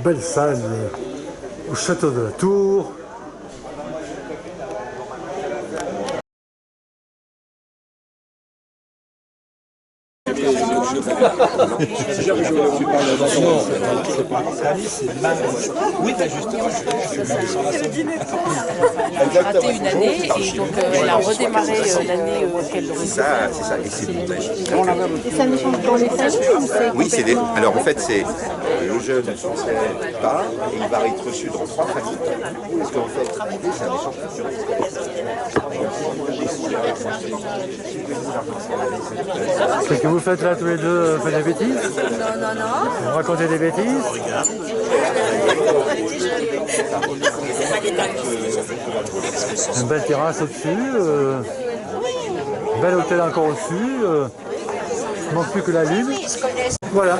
Belle salle au château de la Tour. Oui, justement, c'est le dîner de France. Elle a raté une année et donc elle a redémarré l'année qu'elle aurait dû faire. C'est ça, et c'est le montage. Et ça ne change dans les familles? Oui, c'est des... Alors en fait, c'est le jeune français part et il va être reçu dans 3 familles. Parce qu'en fait, l'idée, c'est un échange culturel. Ce que vous faites là tous les deux, faites des bêtises? Non. Vous racontez des bêtises? Une belle terrasse au-dessus, un bel hôtel encore au-dessus, il ne manque plus que la lune. Voilà.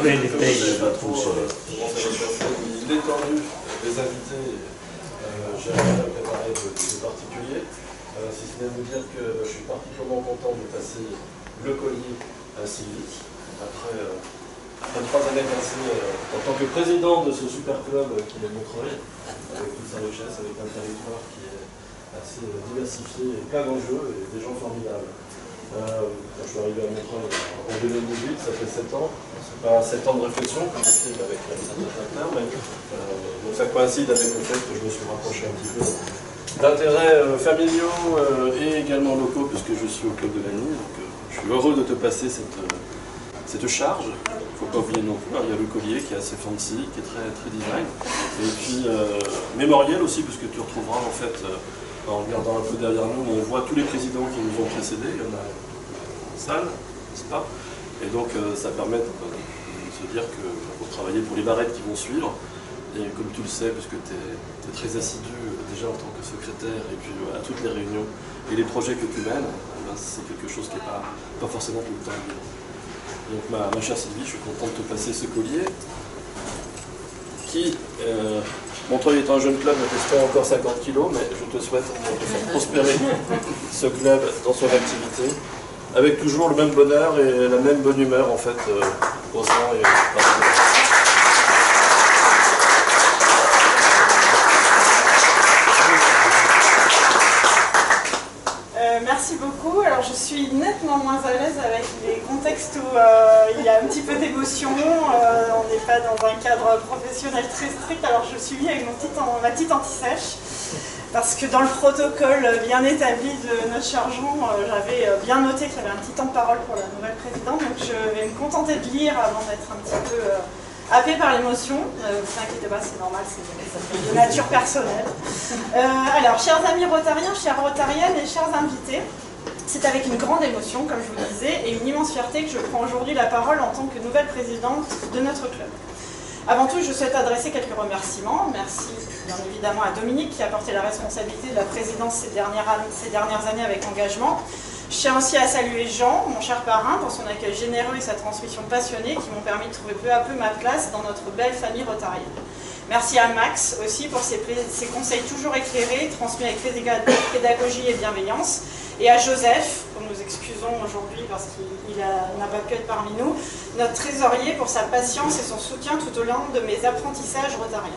Les détendus des invités, j'ai préparé de particulier, si ce n'est vous dire que je suis particulièrement content de passer le collier à Sylvie, après 3 années passées en tant que président de ce super club qui est Montreuil, avec toute sa richesse, avec un territoire qui est assez diversifié et plein d'enjeux et des gens formidables. Quand je suis arrivé à Montreuil en 2018, ça fait 7 ans. C'est pas 7 ans de réflexion, comme on fait avec certains acteurs, mais donc ça coïncide avec le fait que je me suis rapproché un petit peu d'intérêts familiaux et également locaux, puisque je suis au club de Lagny. Donc je suis heureux de te passer cette charge. Il ne faut pas oublier non plus, il y a le collier qui est assez fancy, qui est très, très design. Et puis mémoriel aussi, puisque tu retrouveras en fait, en regardant un peu derrière nous, on voit tous les présidents qui nous ont précédés. Il y en a en salle, n'est-ce pas? Et donc ça permet de se dire que pour travailler pour les barrettes qui vont suivre, et comme tu le sais, puisque tu es très assidu déjà en tant que secrétaire, et puis à toutes les réunions et les projets que tu mènes, c'est quelque chose qui n'est pas forcément tout le temps libre. Donc ma chère Sylvie, je suis content de te passer ce collier, qui, Montreuil est un jeune club, ne pèse pas encore 50 kg, mais je te souhaite de faire prospérer ce club dans son activité, avec toujours le même bonheur et la même bonne humeur en fait au sein et Merci beaucoup. Alors je suis nettement moins à l'aise avec les contextes où il y a un petit peu d'émotion, on n'est pas dans un cadre professionnel très strict, alors je suis venue avec ma petite anti-sèche, parce que dans le protocole bien établi de notre cher Jean, j'avais bien noté qu'il y avait un petit temps de parole pour la nouvelle présidente, donc je vais me contenter de lire avant d'être un petit peu happée par l'émotion. Ne vous inquiétez pas, c'est normal, c'est de nature personnelle. Alors, chers amis rotariens, chères rotariennes et chers invités, c'est avec une grande émotion, comme je vous le disais, et une immense fierté que je prends aujourd'hui la parole en tant que nouvelle présidente de notre club. Avant tout, je souhaite adresser quelques remerciements. Merci bien évidemment à Dominique qui a porté la responsabilité de la présidence ces dernières années avec engagement. Je tiens aussi à saluer Jean, mon cher parrain, pour son accueil généreux et sa transmission passionnée qui m'ont permis de trouver peu à peu ma place dans notre belle famille rotarienne. Merci à Max aussi pour ses conseils toujours éclairés, transmis avec pédagogie et bienveillance. Et à Joseph, que nous excusons aujourd'hui parce qu'il n'a pas pu être parmi nous, notre trésorier pour sa patience et son soutien tout au long de mes apprentissages rotariens.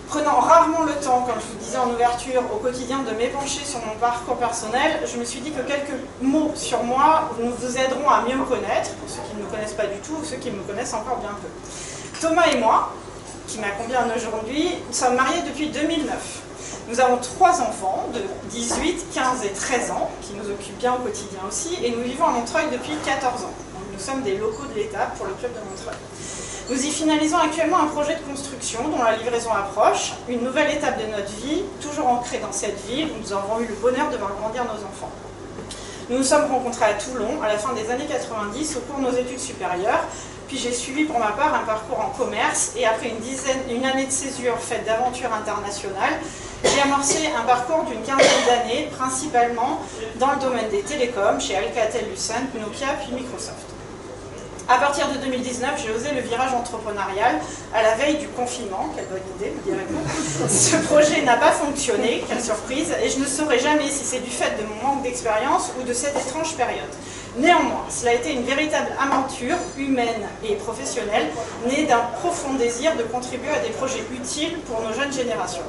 Prenant rarement le temps, comme je vous disais en ouverture, au quotidien de m'épancher sur mon parcours personnel, je me suis dit que quelques mots sur moi vous aideront à mieux me connaître, pour ceux qui ne me connaissent pas du tout ou ceux qui me connaissent encore bien peu. Thomas et moi, qui m'accompagnent aujourd'hui, nous sommes mariés depuis 2009. Nous avons 3 enfants de 18, 15 et 13 ans, qui nous occupent bien au quotidien aussi, et nous vivons à Montreuil depuis 14 ans. Donc nous sommes des locaux de l'État pour le club de Montreuil. Nous y finalisons actuellement un projet de construction dont la livraison approche, une nouvelle étape de notre vie, toujours ancrée dans cette ville où nous avons eu le bonheur de voir grandir nos enfants. Nous nous sommes rencontrés à Toulon à la fin des années 90 au cours de nos études supérieures, puis j'ai suivi pour ma part un parcours en commerce et après une année de césure faite d'aventures internationales, j'ai amorcé un parcours d'une quinzaine d'années, principalement dans le domaine des télécoms, chez Alcatel-Lucent, Nokia puis Microsoft. À partir de 2019, j'ai osé le virage entrepreneurial à la veille du confinement. Quelle bonne idée, me direz-vous. Ce projet n'a pas fonctionné, quelle surprise, et je ne saurais jamais si c'est du fait de mon manque d'expérience ou de cette étrange période. Néanmoins, cela a été une véritable aventure humaine et professionnelle, née d'un profond désir de contribuer à des projets utiles pour nos jeunes générations.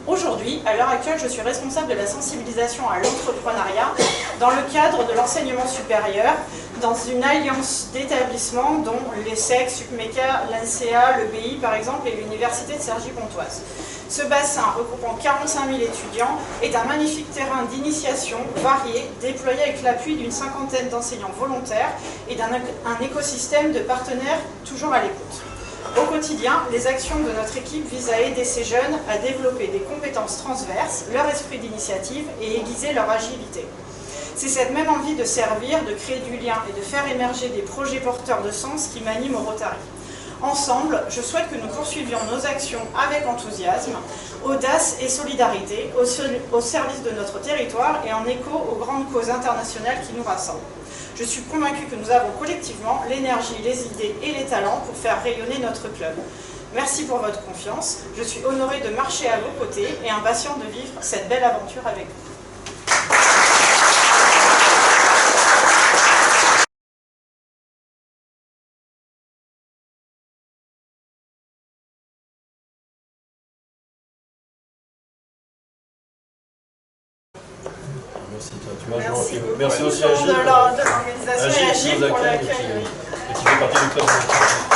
Aujourd'hui, à l'heure actuelle, je suis responsable de la sensibilisation à l'entrepreneuriat dans le cadre de l'enseignement supérieur, dans une alliance d'établissements dont l'ESSEC, SUPMECA, l'ANSEA, le BI par exemple et l'Université de Cergy-Pontoise. Ce bassin, regroupant 45 000 étudiants, est un magnifique terrain d'initiation varié, déployé avec l'appui d'une cinquantaine d'enseignants volontaires et d'un écosystème de partenaires toujours à l'écoute. Au quotidien, les actions de notre équipe visent à aider ces jeunes à développer des compétences transverses, leur esprit d'initiative et aiguiser leur agilité. C'est cette même envie de servir, de créer du lien et de faire émerger des projets porteurs de sens qui m'anime au Rotary. Ensemble, je souhaite que nous poursuivions nos actions avec enthousiasme, audace et solidarité au service de notre territoire et en écho aux grandes causes internationales qui nous rassemblent. Je suis convaincue que nous avons collectivement l'énergie, les idées et les talents pour faire rayonner notre club. Merci pour votre confiance. Je suis honorée de marcher à vos côtés et impatiente de vivre cette belle aventure avec vous. Merci aussi de à Gilles l'organisation et à Gilles pour l'accueil. et qui fait partie du club.